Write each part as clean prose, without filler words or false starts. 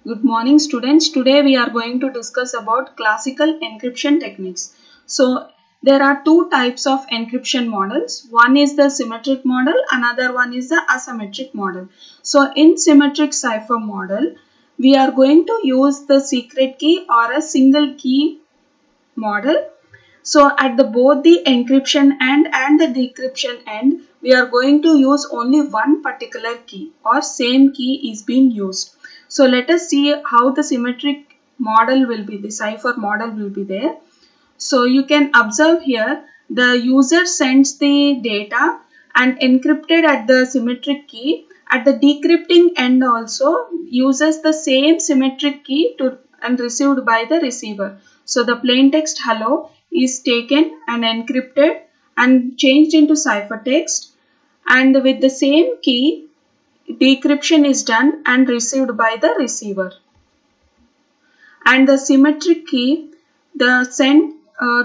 Good morning students. Today we are going to discuss about classical encryption techniques. So there are two types of encryption models. One is the symmetric model, another one is the asymmetric model. So in symmetric cipher model, we are going to use the secret key or a single key model. So at the both the encryption end and the decryption end, we are going to use only one particular key or same key is being used. So let us see how the symmetric model will be, the cipher model will be there. So you can observe here the user sends the data and encrypted at the symmetric key. At the decrypting end also uses the same symmetric key to and received by the receiver. So the plain text hello is taken and encrypted and changed into ciphertext, and with the same key decryption is done and received by the receiver. And the symmetric key, the send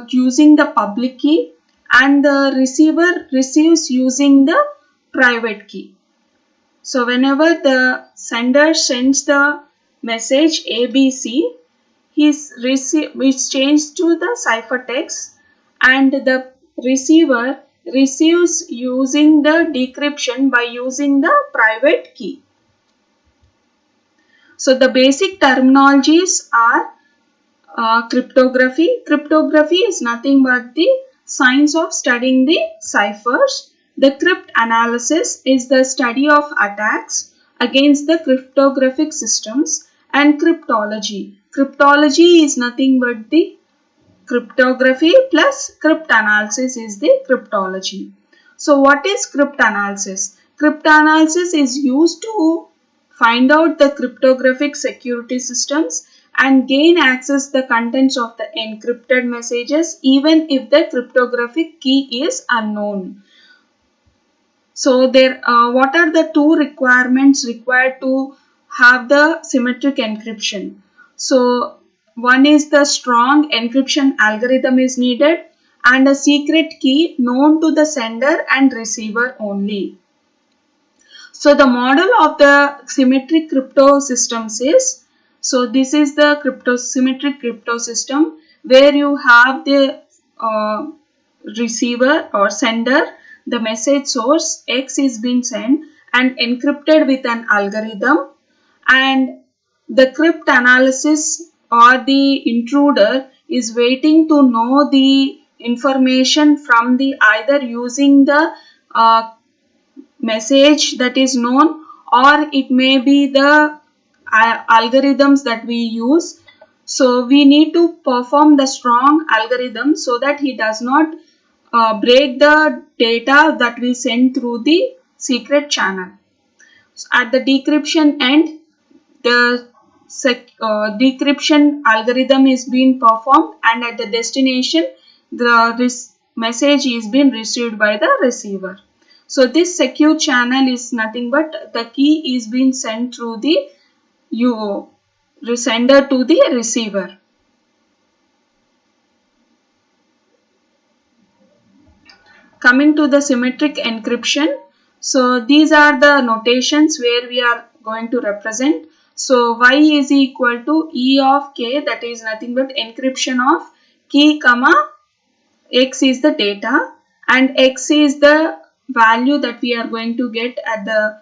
using the public key and the receiver receives using the private key. So whenever the sender sends the message ABC, is changed to the ciphertext, and the receiver receives using the decryption by using the private key. So the basic terminologies are cryptography. Cryptography is nothing but the science of studying the ciphers. The cryptanalysis is the study of attacks against the cryptographic systems. And cryptology. Cryptology is nothing but the cryptography plus cryptanalysis is the cryptology. So what is cryptanalysis? Cryptanalysis is used to find out the cryptographic security systems and gain access the contents of the encrypted messages even if the cryptographic key is unknown. So what are the two requirements required to have the symmetric encryption? So one is the strong encryption algorithm is needed and a secret key known to the sender and receiver only. So the model of the symmetric crypto systems is, so this is the symmetric crypto system where you have the receiver or sender, the message source X is being sent and encrypted with an algorithm, and the cryptanalysis or the intruder is waiting to know the information from the either using the message that is known, or it may be the algorithms that we use. So we need to perform the strong algorithm so that he does not break the data that we send through the secret channel. So at the decryption end, the decryption algorithm is being performed, and at the destination the message is being received by the receiver. So this secure channel is nothing but the key is being sent through the sender to the receiver. Coming to the symmetric encryption, so these are the notations where we are going to represent. So y is equal to E of k, that is nothing but encryption of key comma x is the data and x is the value that we are going to get at the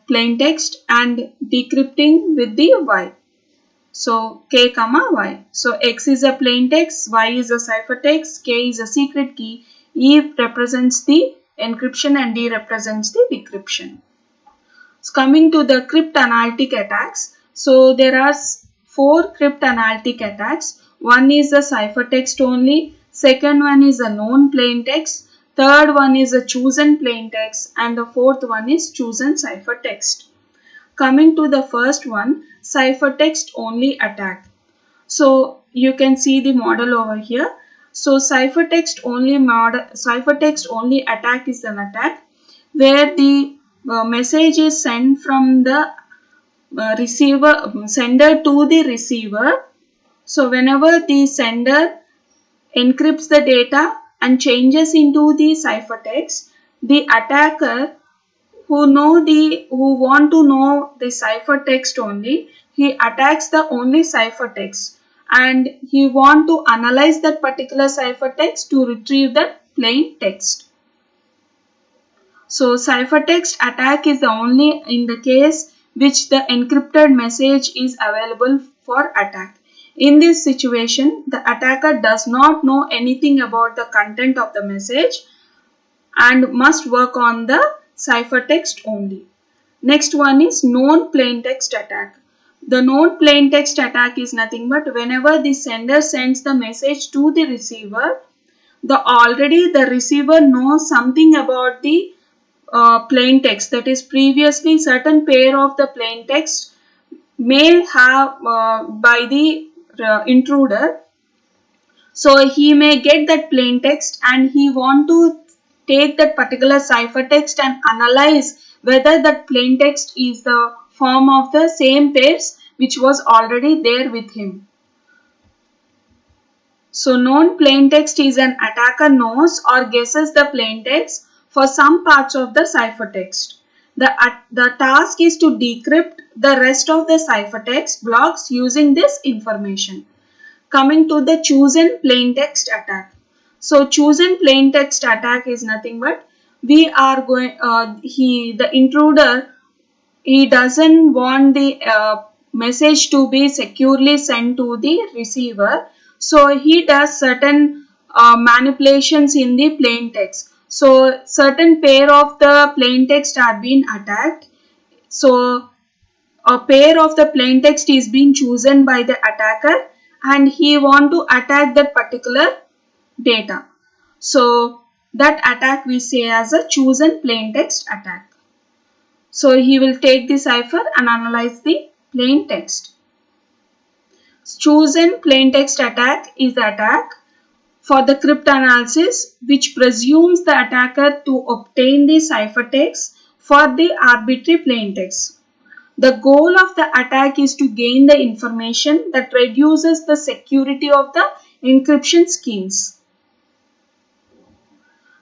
plain text, and decrypting with the y. So k comma y. So x is a plain text, y is a ciphertext, k is a secret key, E represents the encryption and D represents the decryption. So coming to the cryptanalytic attacks. So there are 4 cryptanalytic attacks. One is the ciphertext only, second one is a known plain text, third one is a chosen plain text, and the fourth one is chosen ciphertext. Coming to the first one, ciphertext only attack. So you can see the model over here. So ciphertext only attack is an attack where the message is sent from the sender to the receiver. So whenever the sender encrypts the data and changes into the ciphertext, the attacker who want to know the ciphertext only, he attacks the only ciphertext, and he want to analyze that particular ciphertext to retrieve that plain text. So ciphertext attack is the only in the case which the encrypted message is available for attack. In this situation, the attacker does not know anything about the content of the message and must work on the ciphertext only. Next one is known plaintext attack. The known plaintext attack is nothing but whenever the sender sends the message to the receiver, already the receiver knows something about the plain text, that is previously certain pair of the plain text may have by the intruder. So he may get that plain text and he want to take that particular ciphertext and analyze whether that plain text is the form of the same pairs which was already there with him. So known plaintext is an attacker knows or guesses the plaintext for some parts of the ciphertext. The task is to decrypt the rest of the ciphertext blocks using this information. Coming to the chosen plaintext attack. So chosen plaintext attack is nothing but we are going the intruder, he doesn't want the message to be securely sent to the receiver, so he does certain manipulations in the plain text. So certain pair of the plain text are being attacked. So a pair of the plain text is being chosen by the attacker and he want to attack that particular data. So that attack we say as a chosen plain text attack. So he will take the cipher and analyze the plain text. Chosen plain text attack is the attack for the cryptanalysis which presumes the attacker to obtain the ciphertext for the arbitrary plain text. The goal of the attack is to gain the information that reduces the security of the encryption schemes.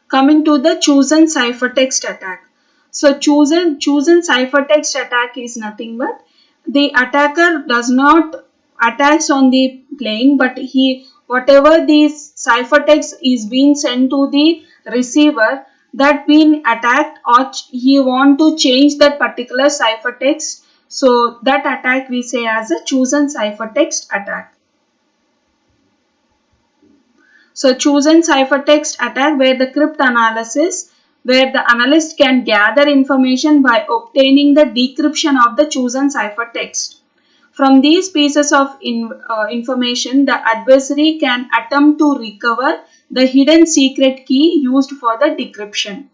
Coming to the chosen ciphertext attack. So chosen ciphertext attack is nothing but the attacker does not attacks on the plain, but he whatever the ciphertext is being sent to the receiver that being attacked, or he want to change that particular ciphertext. So that attack we say as a chosen ciphertext attack. So chosen ciphertext attack where the cryptanalysis, where the analyst can gather information by obtaining the decryption of the chosen ciphertext. From these pieces of information, the adversary can attempt to recover the hidden secret key used for the decryption.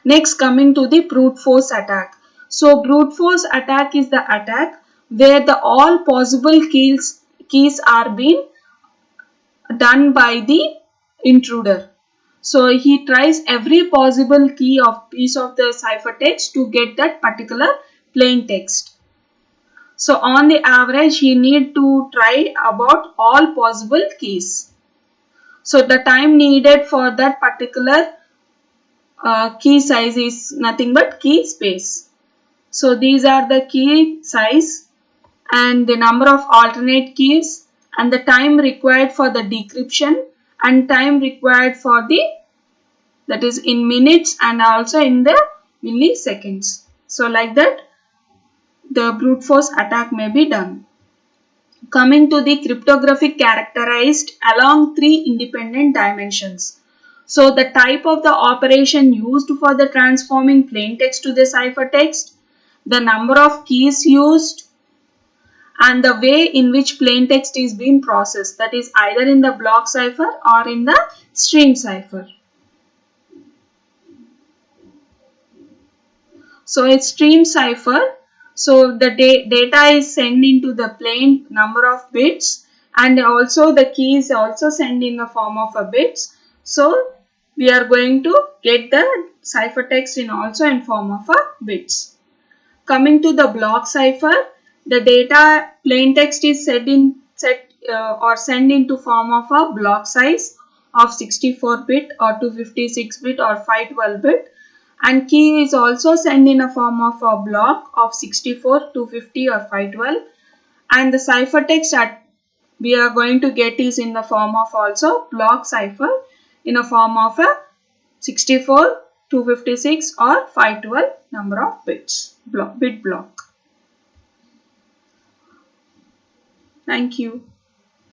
Next, coming to the brute force attack. So brute force attack is the attack where the all possible keys are being done by the intruder. So he tries every possible key of piece of the ciphertext to get that particular plain text. So on the average he need to try about all possible keys. So the time needed for that particular key size is nothing but key space. So these are the key size and the number of alternate keys and the time required for the decryption and time required for the, that is in minutes and also in the milliseconds. So like that the brute force attack may be done. Coming to the cryptographic characterized along three independent dimensions. So the type of the operation used for the transforming plain text to the ciphertext, the number of keys used, and the way in which plain text is being processed, that is either in the block cipher or in the stream cipher. So it's stream cipher. So the data is sent into the plain number of bits and also the key is also sent in the form of a bits. So we are going to get the ciphertext in also in form of a bits. Coming to the block cipher, the data plain text is sent into form of a block size of 64 bit or 256 bit or 512 bit, and key is also sent in a form of a block of 64, 250 or 512, and the ciphertext that we are going to get is in the form of also block cipher in a form of a 64, 256 or 512 number of bit block. Thank you.